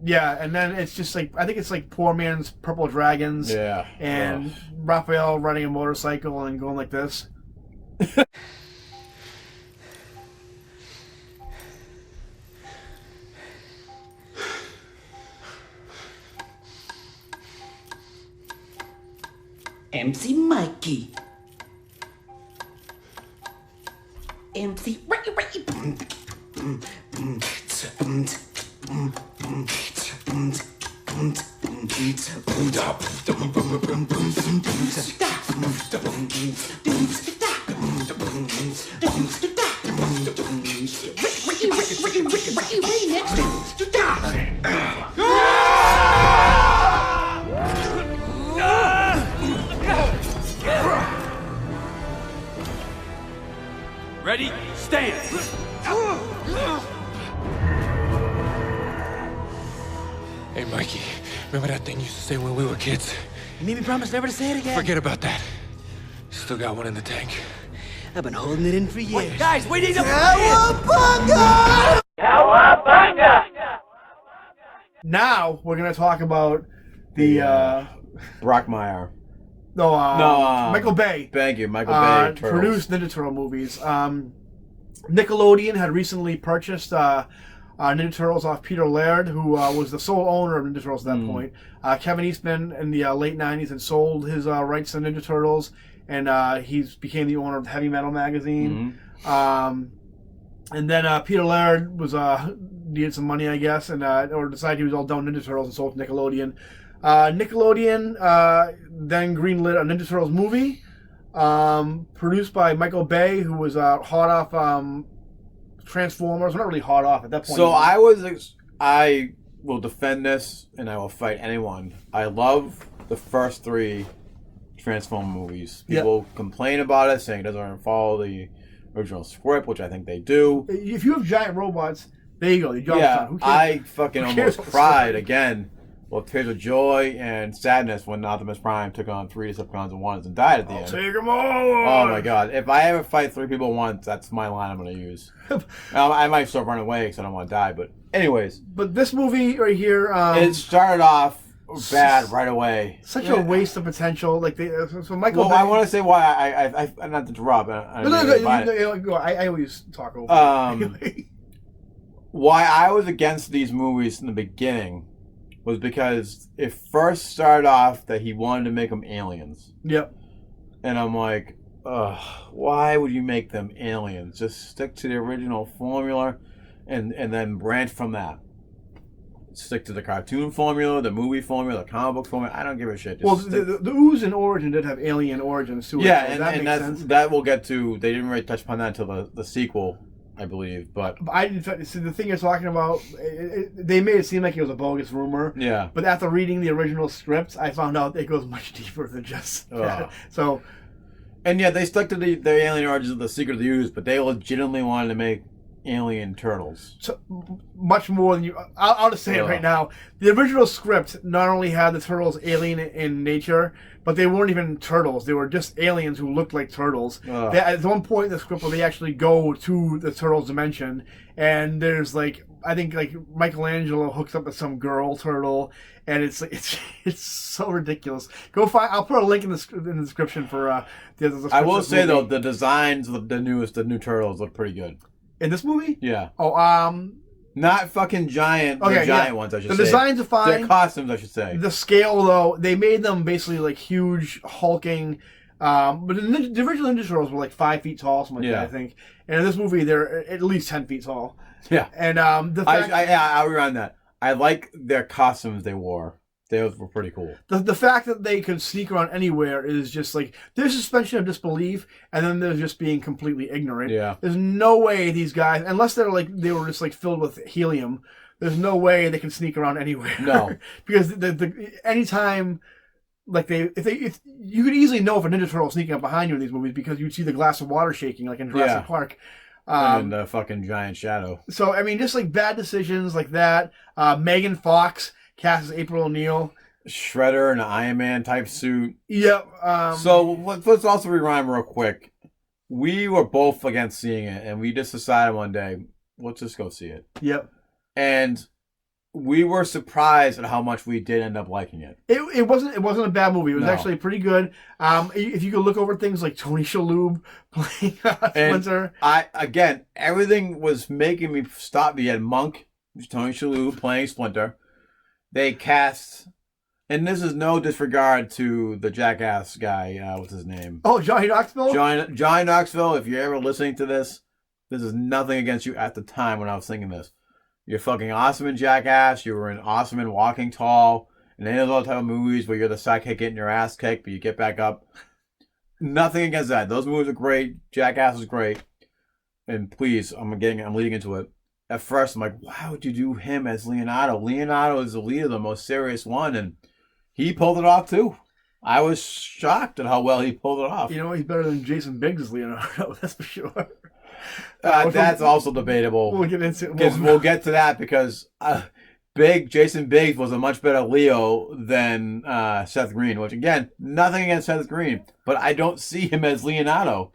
Yeah, and then it's just like I think it's like Poor Man's Purple Dragons. Yeah. And Raphael riding a motorcycle and going like this. MC Mikey. MC Ricky. Ready? Stand! Hey, Mikey, remember that thing you used to say when we were kids? You made me promise never to say it again. Forget about that. Still got one in the tank. I've been holding it in for years. Wait, guys, we need to... Cowabunga! Now we're gonna talk about the Brockmire. Michael Bay. Thank you, Michael Bay. Turtles. Produced Ninja Turtle movies. Nickelodeon had recently purchased Ninja Turtles off Peter Laird, who was the sole owner of Ninja Turtles at that point. Kevin Eastman in the late 90s had sold his rights to Ninja Turtles, and he became the owner of Heavy Metal magazine. And then Peter Laird was needed some money, I guess, and or decided he was all done with Ninja Turtles and sold to Nickelodeon. Nickelodeon then greenlit a Ninja Turtles movie, produced by Michael Bay, who was hot off Transformers. Well, not really hot off at that point. So I will defend this, and I will fight anyone. I love the first 3 Transformer movies. People complain about it, saying it doesn't follow the original script, which I think they do. If you have giant robots, there you go. Your job's done. Who cares? I fucking almost cried again. Well, tears of joy and sadness when Optimus Prime took on 3 Decepticons at once and died at the end. Take them all! Oh my god. If I ever fight 3 people once, that's my line I'm going to use. I might start running away because I don't want to die, but anyways. But this movie right here... it started off bad right away. Such a waste of potential. Like so Michael Bay... I want to say why I not to interrupt. I always talk over. Why I was against these movies in the beginning was because it first started off that he wanted to make them aliens. Yep. And I'm like, why would you make them aliens? Just stick to the original formula and then branch from that. Stick to the cartoon formula, the movie formula, the comic book formula. I don't give a shit. Just the Ooze in Origin did have alien origins too. Yeah, so that we'll get to. They didn't really touch upon that until the sequel, I believe. But I didn't see the thing you're talking about. They made it seem like it was a bogus rumor. Yeah. But after reading the original script, I found out it goes much deeper than just that. So. And yeah, they stuck to the alien origins of the Secret of the Ooze, but they legitimately wanted to make alien turtles. So much more than you. I'll just say it right now. The original script not only had the turtles alien in nature, but they weren't even turtles. They were just aliens who looked like turtles. At one point in the script where they actually go to the turtles dimension, and there's I think Michelangelo hooks up with some girl turtle, and it's so ridiculous. Go find. I'll put a link in the description for the I will say though, the designs of the new turtles look pretty good. In this movie? Yeah. Oh, not fucking giant. Okay, the giant ones, I should say. The designs are fine. Their costumes, I should say. The scale, though, they made them basically like huge, hulking. But the original Ninja Turtles were like 5 feet tall, something like that, I think. And in this movie, they're at least 10 feet tall. Yeah. And the fact, I'll rewind that. I like their costumes they wore. Those were pretty cool. The fact that they could sneak around anywhere is just like, there's suspension of disbelief, and then there's just being completely ignorant. Yeah. There's no way these guys, unless they were just like filled with helium, there's no way they can sneak around anywhere. No. Because anytime, like if you could easily know if a Ninja Turtle is sneaking up behind you in these movies because you'd see the glass of water shaking like in Jurassic Park. And the fucking giant shadow. So, I mean, just like bad decisions like that. Megan Fox cast as April O'Neil. Shredder in an Iron Man type suit. Yep. So let's also rewind real quick. We were both against seeing it, and we just decided one day, let's just go see it. Yep. And we were surprised at how much we did end up liking it. It wasn't a bad movie. It was No. actually pretty good. If you could look over things like Tony Shalhoub playing Splinter. Again, everything was making me stop. You had Monk, Tony Shalhoub playing Splinter. They cast, and this is no disregard to the jackass guy. What's his name? Oh, Johnny Knoxville? Johnny Knoxville, if you're ever listening to this is nothing against you at the time when I was singing this. You're fucking awesome in Jackass. You were awesome in Walking Tall. And any of those type of movies where you're the sidekick getting your ass kicked, but you get back up. Nothing against that. Those movies are great. Jackass is great. And please, I'm leading into it. At first, I'm like, why would you do him as Leonardo? Leonardo is the leader, the most serious one, and he pulled it off too. I was shocked at how well he pulled it off. You know, he's better than Jason Biggs as Leonardo, that's for sure. That's also debatable. We'll get into We'll get to that because Jason Biggs was a much better Leo than Seth Green, which again, nothing against Seth Green, but I don't see him as Leonardo.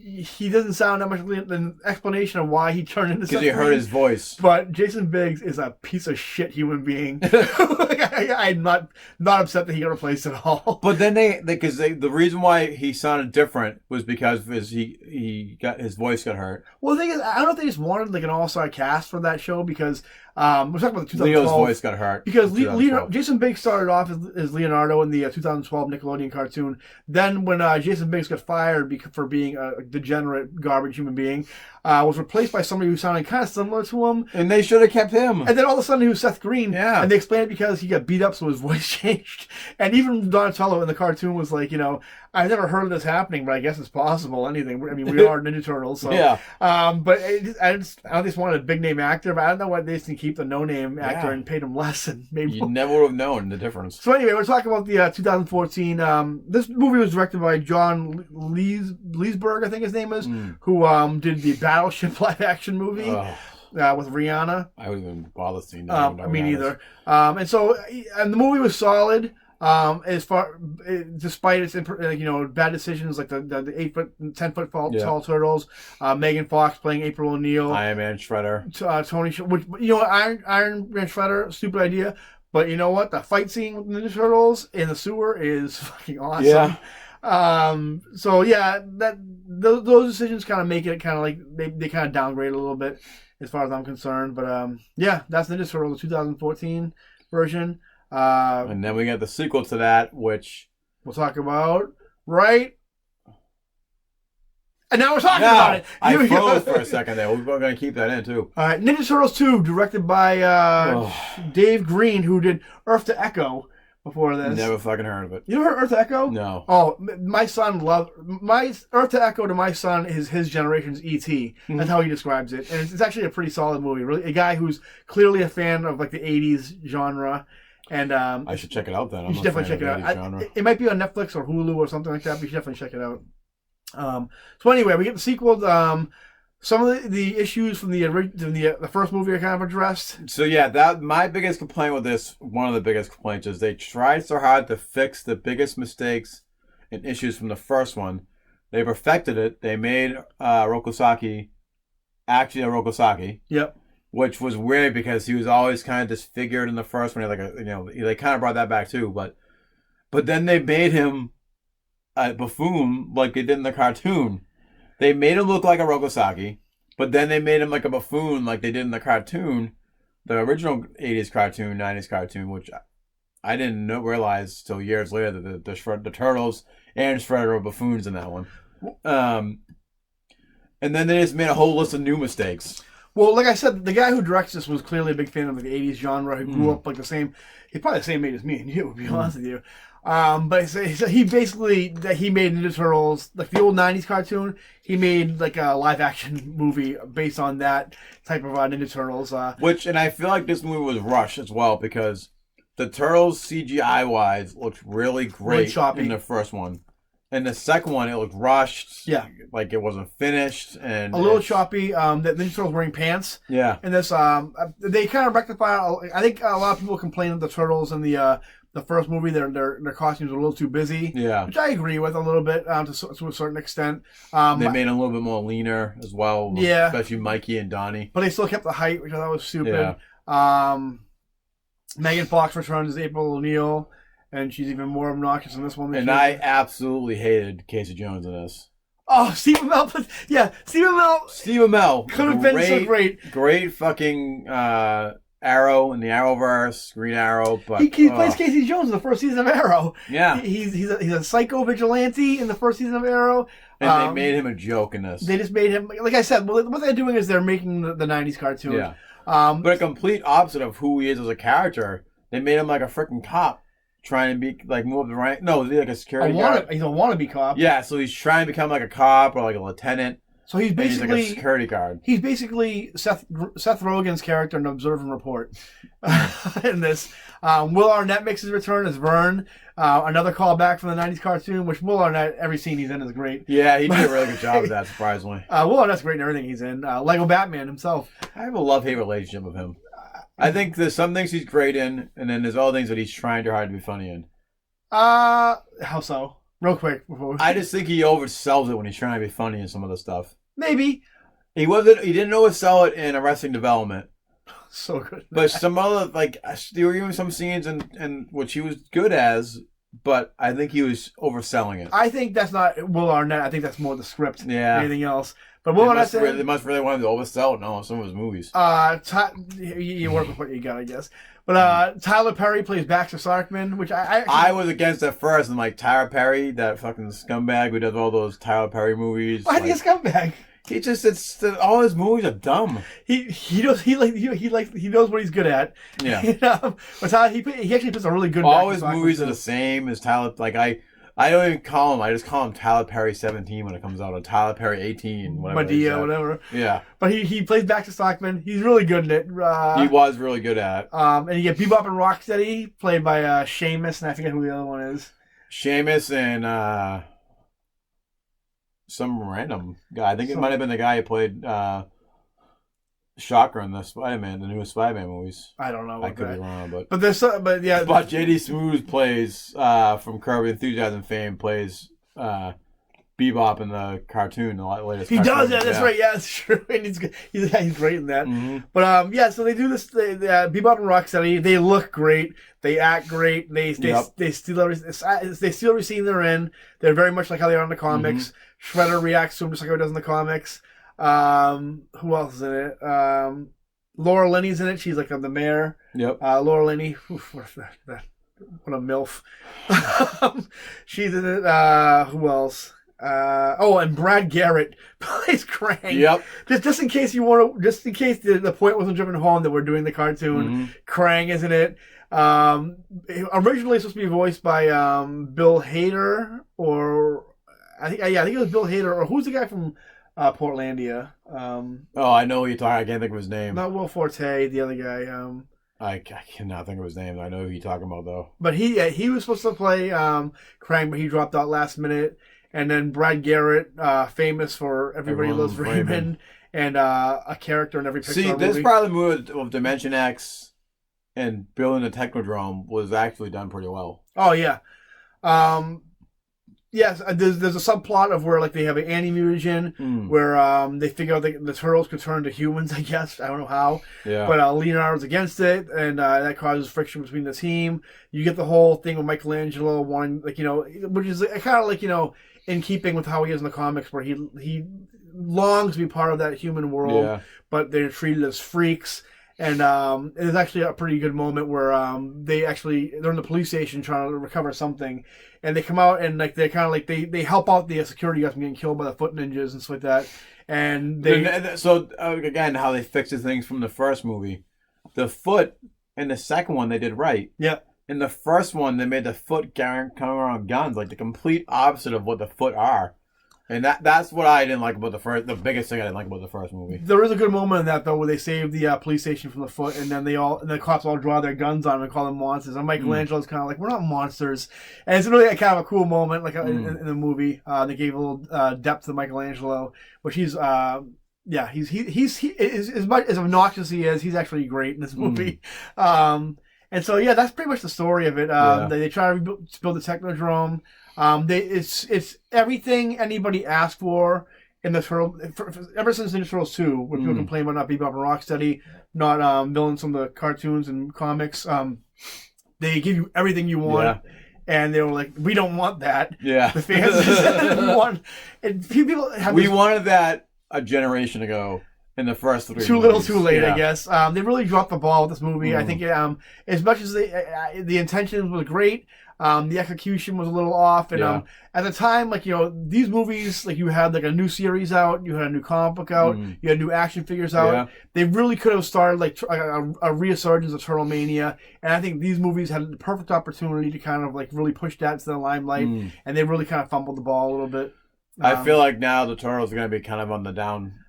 He doesn't sound that much like an explanation of why he turned into Seth Because you heard Green, his voice. But Jason Biggs is a piece of shit human being. I'm not upset that he got replaced at all. But then the reason why he sounded different was because his voice got hurt. Well, the thing is, I don't know if they just wanted like an all-star cast for that show because we're talking about the 2012. Leo's voice got hurt. Because Jason Biggs started off as Leonardo in the 2012 Nickelodeon cartoon. Then when Jason Biggs got fired for being a degenerate, garbage human being, was replaced by somebody who sounded kind of similar to him. And they should have kept him. And then all of a sudden he was Seth Green. Yeah. And they explained it because he got beat up so his voice changed. And even Donatello in the cartoon was like, I've never heard of this happening, but I guess it's possible. Anything. I mean, we are Ninja Turtles. So. Yeah. But I just wanted a big name actor, but I don't know why they just didn't keep the no name actor and paid him less and maybe You never would have known the difference. So anyway, we're talking about the 2014. This movie was directed by John Leesberg, I think his name is, who did the Battleship live action movie with Rihanna. I wouldn't even bother seeing that. Me neither. And the movie was solid. Despite its bad decisions like the 8-foot, 10-foot tall turtles, Megan Fox playing April O'Neil, Iron Man Shredder, Tony, which Iron Man Shredder, stupid idea, but you know what? The fight scene with the Ninja Turtles in the sewer is fucking awesome. Yeah. Those decisions kind of make it kind of like they kind of downgrade a little bit as far as I'm concerned, but that's Ninja Turtles, the 2014 version. And then we got the sequel to that, which we'll talk about, right? And now we're talking about it. I froze for a second there. We're going to keep that in, too. All right, Ninja Turtles 2, directed by Dave Green, who did Earth to Echo before this. Never fucking heard of it. You ever heard Earth to Echo? No. Oh, my son loved... Earth to Echo to my son is his generation's E.T. That's how he describes it. And it's actually a pretty solid movie. Really, a guy who's clearly a fan of like the 80s genre. And I should check it out then. You should definitely check it out. It might be on Netflix or Hulu or something like that, but you should definitely check it out. So anyway, we get the sequel. Some of the issues from the first movie are kind of addressed. So yeah, my biggest complaint with this, one of the biggest complaints, is they tried so hard to fix the biggest mistakes and issues from the first one. They perfected it. They made Rokosaki actually a Rokosaki. Yep. Which was weird because he was always kind of disfigured in the first one. They kind of brought that back too. But then they made him a buffoon like they did in the cartoon. They made him look like a Rokosaki, but then they made him like a buffoon like they did in the cartoon, the original 80s cartoon, 90s cartoon, which I didn't realize till years later that the Turtles and Shredder were buffoons in that one. And then they just made a whole list of new mistakes. Well, like I said, the guy who directs this was clearly a big fan of the 80s genre. He grew up like he's probably the same age as me and you, to be honest with you. But he basically, he made Ninja Turtles, like the old 90s cartoon, he made like a live action movie based on that type of Ninja Turtles. And I feel like this movie was rushed as well because the Turtles CGI-wise looked really great in the first one. And the second one, it looked rushed. Yeah. Like it wasn't finished. And a little choppy. The Ninja Turtles wearing pants. Yeah. And this, they kind of rectify, I think a lot of people complain that the Turtles in the first movie, their costumes were a little too busy. Yeah. Which I agree with a little bit to a certain extent. They made them a little bit more leaner as well. Yeah. Especially Mikey and Donnie. But they still kept the height, which I thought was stupid. Megan Fox returns as April O'Neil, and she's even more obnoxious in this one. And I absolutely hated Casey Jones in this. Oh, Stephen Amell. Yeah, Stephen Amell could have been so great. Great fucking Arrow in the Arrowverse, Green Arrow. But he plays Casey Jones in the first season of Arrow. Yeah, he's a psycho vigilante in the first seson of Arrow. And they made him a joke in this. They just made him, like I said, what they're doing is they're making the 90s cartoon. Yeah. But a complete opposite of who he is as a character. They made him like a freaking cop. Trying to be like move up the rank. No, like a security guard. He's a wannabe cop. Yeah, so he's trying to become like a cop or like a lieutenant. So he's basically he's like a security guard. He's basically Seth Rogen's character in Observe and Report. In this, Will Arnett makes his return as Vern. Another callback from the '90s cartoon, which Will Arnett, every scene he's in is great. Yeah, he did a really good job of that. Surprisingly, Will Arnett's great in everything he's in. Lego Batman himself. I have a love-hate relationship with him. I think there's some things he's great in, and then there's other things that he's trying too hard to be funny in. How so? Real quick before I just think he oversells it when he's trying to be funny in some of the stuff. Maybe he didn't oversell it in Arresting Development. So good. But some other there were even some scenes in which he was good as, but I think he was overselling it. I think that's not Will Arnett. I think that's more the script than anything else. But Will Arnett said they must really want him to oversell it in some of his movies. You work with what you got, I guess. But Tyler Perry plays Baxter Sarkman, which I was against at first. I'm like, Tyler Perry, that fucking scumbag who does all those Tyler Perry movies. Why is he a scumbag? He just all his movies are dumb. He knows what he's good at. Yeah. But Tyler, he actually puts a really good. All his movies are the same as Tyler. Like I don't even call him. I just call him Tyler Perry 17 when it comes out, or Tyler Perry 18, whatever. Medea, whatever. Yeah. But he plays Baxter Stockman. He's really good in it. He was really good at it. And you get Bebop and Rocksteady, played by Seamus, and I forget who the other one is. Seamus and some random guy. I think it might have been the guy who played Shocker in the newest Spider-Man movies. I don't know. I could be wrong, but yeah. But J.D. Smooth plays from Curb Your Enthusiasm fame plays Bebop in the cartoon, the latest. He does that. That's right. Yeah, that's true. And he's great in that. Mm-hmm. But so they do this. Bebop and Rocksteady. They look great. They act great. They steal every scene they're in. They're very much like how they are in the comics. Mm-hmm. Shredder reacts to him just like how he does in the comics. Who else is in it? Laura Linney's in it. She's like the mayor. Yep. Laura Linney. What a MILF. She's in it. Who else? And Brad Garrett plays Krang. Yep. Just in case the point wasn't driven home that we're doing the cartoon. Mm-hmm. Krang is in it. Originally supposed to be voiced by Bill Hader, or I think it was Bill Hader, or who's the guy from Portlandia? I know who you're talking. I can't think of his name. Not Will Forte, the other guy. I cannot think of his name. I know who you're talking about though. But he was supposed to play Krang, but he dropped out last minute. And then Brad Garrett, famous for Everybody Loves Raymond, and a character in every Pixar movie. See, this part of the movie of Dimension X and building the Technodrome was actually done pretty well. Oh yeah. Yes, there's a subplot of where they have an anti-mutagen where they figure out the turtles could turn to humans. I guess I don't know how. Yeah. But Leonardo's against it, and that causes friction between the team. You get the whole thing with Michelangelo wanting, which is kind of in keeping with how he is in the comics, where he longs to be part of that human world, but they're treated as freaks. And there's actually a pretty good moment where they're in the police station trying to recover something, and they come out and they're kind of they help out the security guys from getting killed by the foot ninjas and stuff like that. And again, how they fixed the things from the first movie, the foot in the second one they did right. Yeah. In the first one, they made the foot come around guns, like the complete opposite of what the foot are. And that's what I didn't like about the biggest thing I didn't like about the first movie. There is a good moment in that, though, where they save the police station from the foot, and then the cops all draw their guns on them and call them monsters. And Michelangelo's kind of like, we're not monsters. And it's really kind of a cool moment, in the movie. They gave a little depth to Michelangelo, which he's as much as obnoxious as he is, he's actually great in this movie. And so, that's pretty much the story of it. They try to build the Technodrome. It's everything anybody asked for in the Turtle, ever since Ninja Turtles 2, when people complain about not Bebop and Rocksteady, not villains from the cartoons and comics, they give you everything you want. Yeah. And they were like, we don't want that. Yeah. The fans we want. And people have We wanted that a generation ago in the first 3 too movies. little, too late, Yeah. I guess. They really dropped the ball with this movie. I think as much as the intention was great, the execution was a little off. And at the time, like, you know, these movies, like, you had like a new series out, you had a new comic book out, you had new action figures out. Yeah. They really could have started like a resurgence of Turtle Mania. And I think these movies had the perfect opportunity to kind of like really push that to the limelight. And they really kind of fumbled the ball a little bit. I feel like now the Turtles are going to be kind of on the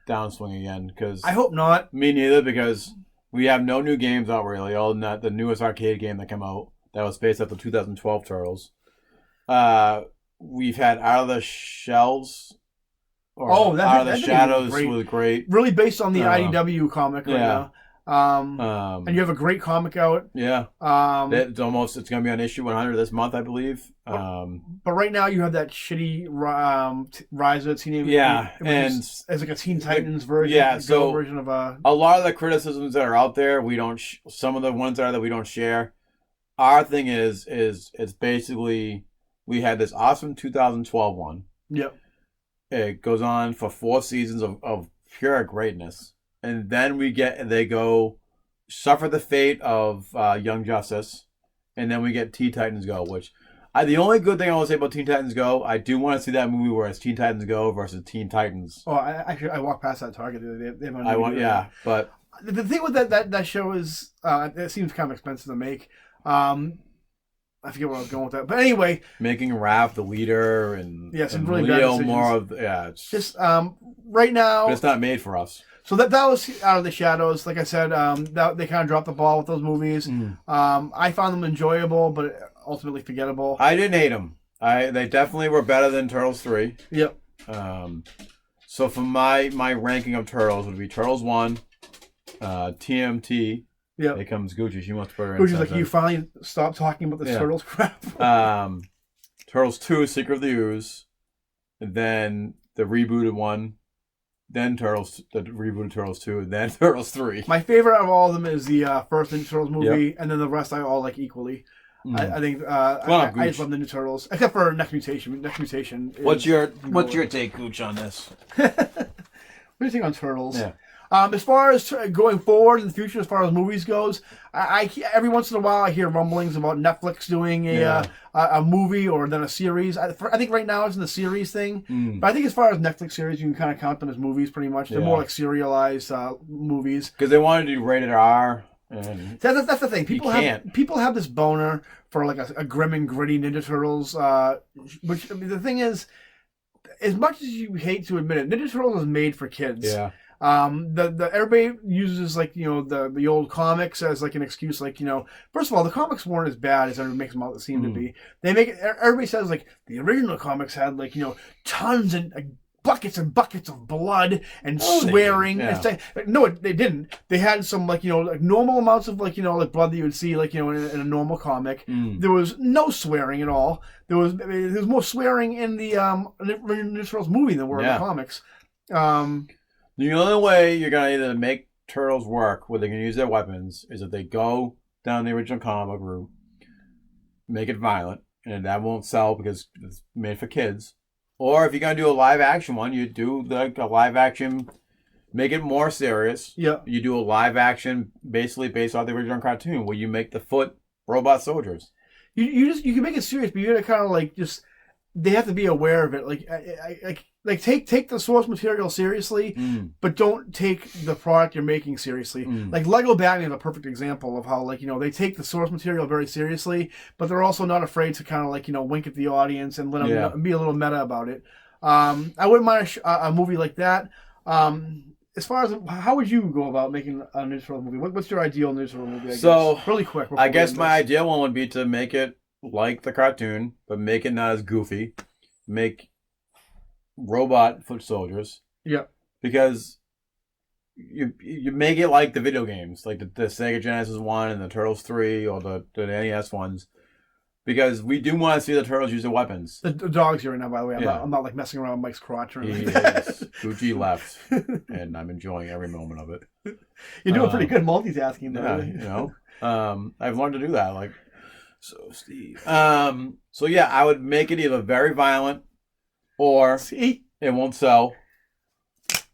downswing again. Cause I hope not. Me neither, because we have no new games out really. Other than that, the newest arcade game that came out that was based off the 2012 Turtles. We've had Out of the Shells. Out of the Shadows was great. Really based on the IDW comic right now. And you have a great comic out. Yeah. It's going to be on issue 100 this month, I believe. But right now you have that shitty Rise of the Teenage Mutant as like a Teen Titans version. Yeah, so version of a lot of the criticisms that are out there, we don't. Some of the ones that we don't share. Our thing is it's basically we had this awesome 2012 one. Yep. It goes on for 4 seasons of pure greatness. And then they go suffer the fate of Young Justice. And then we get Teen Titans Go, which the only good thing I want to say about Teen Titans Go, I do want to see that movie where it's Teen Titans Go versus Teen Titans. Oh, I walked past that Target. But the thing with that show is it seems kind of expensive to make. I forget where I was going with that, but anyway, making Raph the leader and some really Leo bad decisions. more of it's just right now. But it's not made for us. So that was Out of the Shadows. Like I said, they kind of dropped the ball with those movies. I found them enjoyable, but ultimately forgettable. I didn't hate them. They definitely were better than Turtles 3. Yep. So for my ranking of Turtles would be Turtles 1, TMT. Yep. Here comes Gucci. She wants to put her in. Gucci's like, you finally stopped talking about this Turtles crap. Turtles 2, Secret of the Ooze. And then the rebooted one. Then the rebooted Turtles 2. And then Turtles 3. My favorite of all of them is the first Ninja Turtles movie. And then the rest I all like equally. I think I just love Ninja Turtles. Except for Next Mutation. Next Mutation is What's your take, Gooch, on this? What do you think on Turtles? Yeah. As far as going forward in the future, as far as movies goes, I every once in a while I hear rumblings about Netflix doing a movie or then a series. I think right now it's in the series thing, but I think as far as Netflix series, you can kind of count them as movies pretty much. They're more like serialized movies. Because they wanted to do rated R. And that's the thing. People have this boner for like a grim and gritty Ninja Turtles. Which I mean, the thing is, as much as you hate to admit it, Ninja Turtles is made for kids. Yeah. Everybody uses like the old comics as like an excuse, like first of all the comics weren't as bad as everybody makes them out to seem to be. They make it. Everybody says like the original comics had like tons and buckets and buckets of blood and swearing. No, they didn't. They had some like like normal amounts of like like blood that you would see like in a normal comic. There was no swearing at all. There was more swearing in the Ninja Turtles movie than were in the comics. The only way you're going to either make Turtles work where they can use their weapons is if they go down the original comic book route, make it violent, and that won't sell because it's made for kids. Or if you're going to do a live action one, you do like a live action, make it more serious. Yeah. You do a live action basically based off the original cartoon where you make the foot robot soldiers. You can make it serious, but you got to kind of like they have to be aware of it. Like take the source material seriously, but don't take the product you're making seriously. Like Lego Batman is a perfect example of how they take the source material very seriously, but they're also not afraid to kind of wink at the audience and let them be a little meta about it. I wouldn't mind a movie like that. As far as how would you go about making a Ninja Turtle movie? What's your ideal Ninja Turtle movie? I guess? Really quick. I guess my ideal one would be to make it like the cartoon, but make it not as goofy. Make robot foot soldiers. Yeah. Because you make it like the video games, like the Sega Genesis one and the Turtles 3 or the NES ones. because we do want to see the turtles use their weapons. The dog's here right now, by the way. Yeah. I'm not like messing around with Mike's crotch or He anything. is. Gucci left, and I'm enjoying every moment of it. You're doing pretty good multitasking, though. Yeah, I've learned to do that. Like, so Steve. So yeah, I would make it either very violent, or See? it won't sell,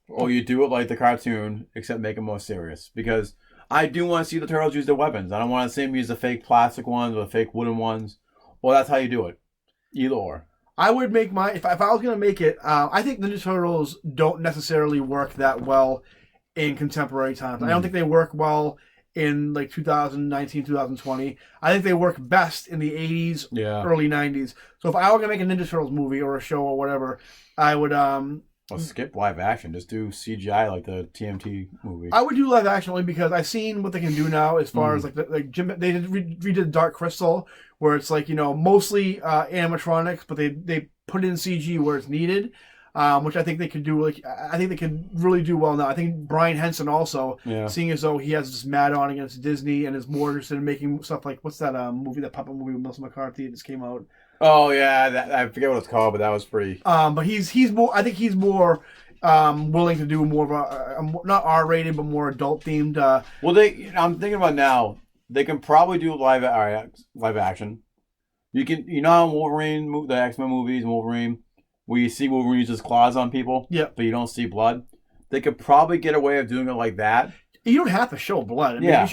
or you do it like the cartoon, except make it more serious. Because I do want to see the turtles use their weapons. I don't want to see them use the fake plastic ones or the fake wooden ones. Well, that's how you do it. Either or. I would make my if I was gonna make it. I think Ninja Turtles don't necessarily work that well in contemporary times. I don't think they work well in like 2019, 2020. I think they work best in the 80s, early 90s. So if I were gonna make a Ninja Turtles movie or a show or whatever, I would Well, skip live action. Just do CGI like the TMT movie. I would do live action only because I've seen what they can do now as far as like Jim. They redid Dark Crystal, where it's like mostly animatronics, but they put in CG where it's needed, which I think they could do. Like I think they could really do well now. I think Brian Henson also, seeing as though he has this mad on against Disney and is more interested in making stuff like what's that movie, that puppet movie with Melissa McCarthy that just came out. Oh yeah, I forget what it's called, but that was pretty. But he's more. I think he's more willing to do more of a not R-rated but more adult themed. Well, I'm thinking about now. They can probably do live action. You can, how in Wolverine, the X-Men movies, Wolverine, where you see Wolverine use his claws on people, but you don't see blood. They could probably get away of doing it like that. You don't have to show blood. I mean, if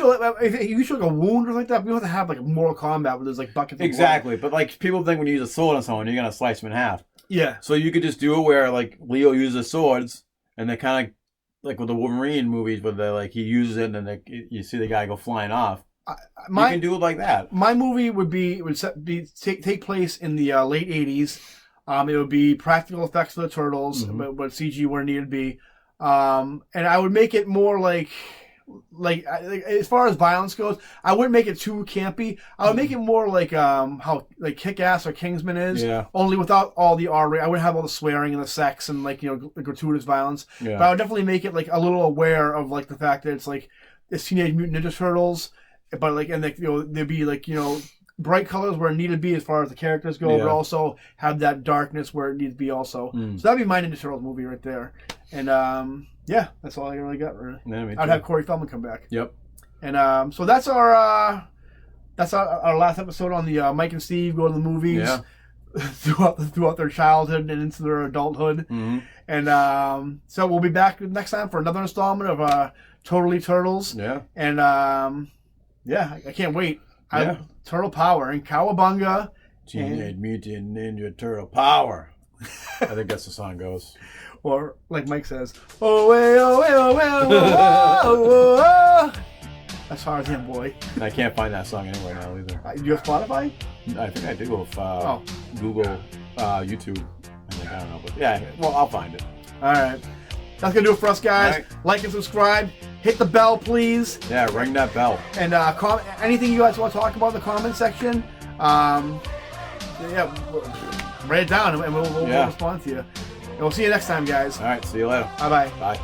you show like a wound or like that, you don't have to have like a Mortal Kombat where there's like buckets of blood. But like people think when you use a sword on someone, you're gonna slice them in half. Yeah. So you could just do it where like Leo uses swords, and they kind of like with the Wolverine movies, where they like he uses it, and then you see the guy go flying off. You can do it like that. My movie would take place in the late 80s. It would be practical effects for the turtles, but CG where needed to be. And I would make it more like as far as violence goes, I wouldn't make it too campy. I would make it more like how like Kick-Ass or Kingsman is, only without all the R-rated. I wouldn't have all the swearing and the sex and like the gratuitous violence. But I would definitely make it like a little aware of like the fact that it's like it's Teenage Mutant Ninja Turtles, but like and like there'd be like bright colors where it needed to be as far as the characters go, but also have that darkness where it needs to be also. So that'd be my Ninja Turtles movie right there. And that's all I really got. Really, I'd have Corey Feldman come back. Yep. And so that's our last episode on the Mike and Steve go to the movies throughout their childhood and into their adulthood. And so we'll be back next time for another installment of Totally Turtles. Yeah. And I can't wait. Turtle Power and Cowabunga. Teenage Mutant Ninja Turtle Power. I think that's the song goes. Or like Mike says, oh way, oh way, oh way, oh, oh, oh. That's Tarzan boy. I can't find that song anywhere now either. Do you have Spotify? I think I do with Google, YouTube. I don't know, but I'll find it. All right. That's going to do it for us, guys. Right. Like and subscribe. Hit the bell, please. Yeah, ring that bell. And anything you guys want to talk about in the comment section, write it down and we'll respond to you. And we'll see you next time, guys. All right, see you later. Bye-bye. Bye.